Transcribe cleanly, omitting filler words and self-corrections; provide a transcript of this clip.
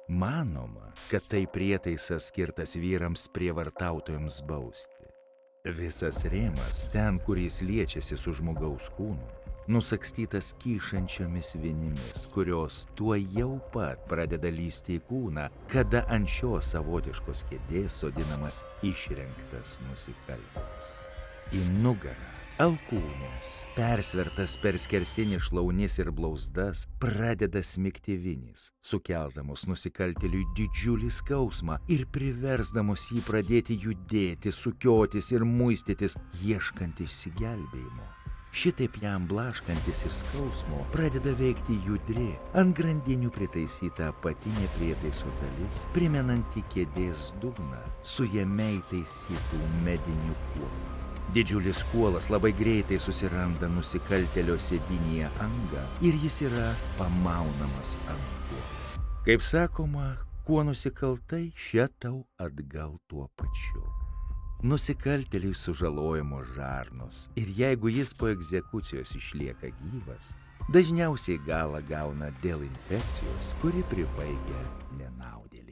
Manoma, kad tai prietaisas skirtas vyrams prievartautojams bausti. Visas rėmas, ten, kur jis liečiasi su žmogaus kūnu, nusakstytas kyšančiomis vinimis, kurios tuojau pat pradeda lįsti į kūną, kada ant šios savotiškos kėdės sodinamas išrengtas nusikaltėlis. Į nugarą alkūnės, persvertas per skersinį šlaunis ir blauzdas, pradeda smigti vinys, sukeldamos nusikaltėliui didžiulį skausmą ir priversdamos jį pradėti judėti, sukiotis ir muistytis, ieškant išsigelbėjimo. Šitaip jam blaškantis ir skausmo pradeda veikti judri, ant grandinių pritaisyta apatinė prietaiso dalis, primenanti kėdės dugną su jame įtaisytų mediniu kuolu. Didžiulis kuolas labai greitai susiranda nusikaltėlio sėdynėje angą ir jis yra pamaunamas ant kuolo. Kaip sakoma, kuo nusikaltai, šia tau atgal tuo pačiu. Nusikaltėliui sužalojamos žarnos ir jeigu jis po egzekucijos išlieka gyvas, dažniausiai galą gauna dėl infekcijos, kuri pribaigia nenaudėlį.